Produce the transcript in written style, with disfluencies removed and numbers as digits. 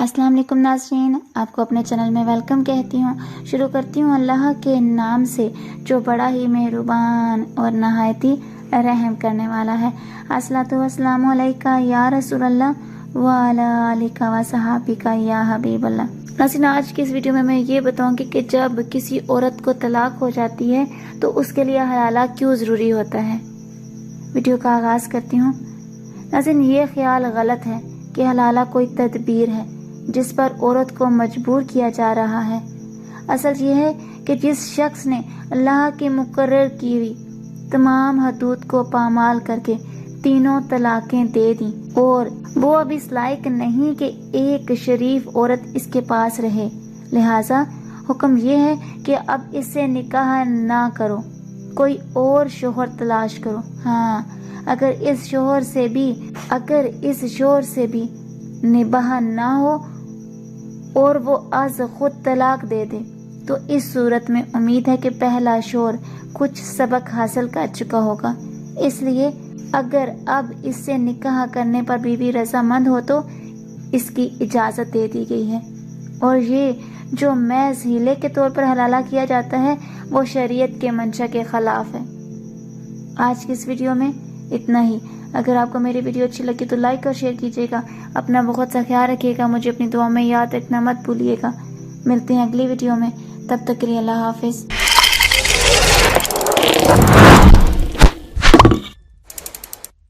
अस्सलाम वालेकुम नाज़रीन, आपको अपने चैनल में वेलकम कहती हूँ। शुरू करती हूँ अल्लाह के नाम से जो बड़ा ही मेहरबान और नहायती रहम करने वाला है। अस्सलातु वस्सलामु अलैका या रसूल अल्लाह व अला आलिका व सहाबिका या हबीब अल्लाह। नाज़रीन, आज की इस वीडियो में मैं ये बताऊँगी कि जब किसी औरत को तलाक हो जाती है तो उसके लिए हलाला क्यों ज़रूरी होता है। वीडियो का आगाज़ करती हूँ। नाज़रीन, ये ख्याल गलत है कि हलाला कोई तदबीर है जिस पर औरत को मजबूर किया जा रहा है। असल ये है कि जिस शख्स ने अल्लाह की मुकर्रर की हुई तमाम हदूद को पामाल करके तीनों तलाकें दे दी और वो अब इस लायक नहीं कि एक शरीफ औरत इसके पास रहे, लिहाजा हुक्म ये है कि अब इससे निकाह ना करो, कोई और शोहर तलाश करो। हाँ, अगर इस शोहर से भी निबाह ना हो और वो आज खुद तलाक दे दे तो इस सूरत में उम्मीद है कि पहला शोहर कुछ सबक हासिल कर चुका होगा। इसलिए अगर अब इससे निकाह करने पर बीवी रजामंद हो तो इसकी इजाज़त दे दी गई है। और ये जो महज हीले के तौर पर हलाला किया जाता है वो शरीयत के मंशा के खिलाफ है। आज की इस वीडियो में इतना ही। अगर आपको मेरी वीडियो अच्छी लगी तो लाइक और शेयर कीजिएगा। अपना बहुत सा ख्याल रखिएगा, मुझे अपनी दुआ में याद रखना मत भूलिएगा। मिलते हैं अगली वीडियो में, तब तक के लिए अल्लाह हाफिज़।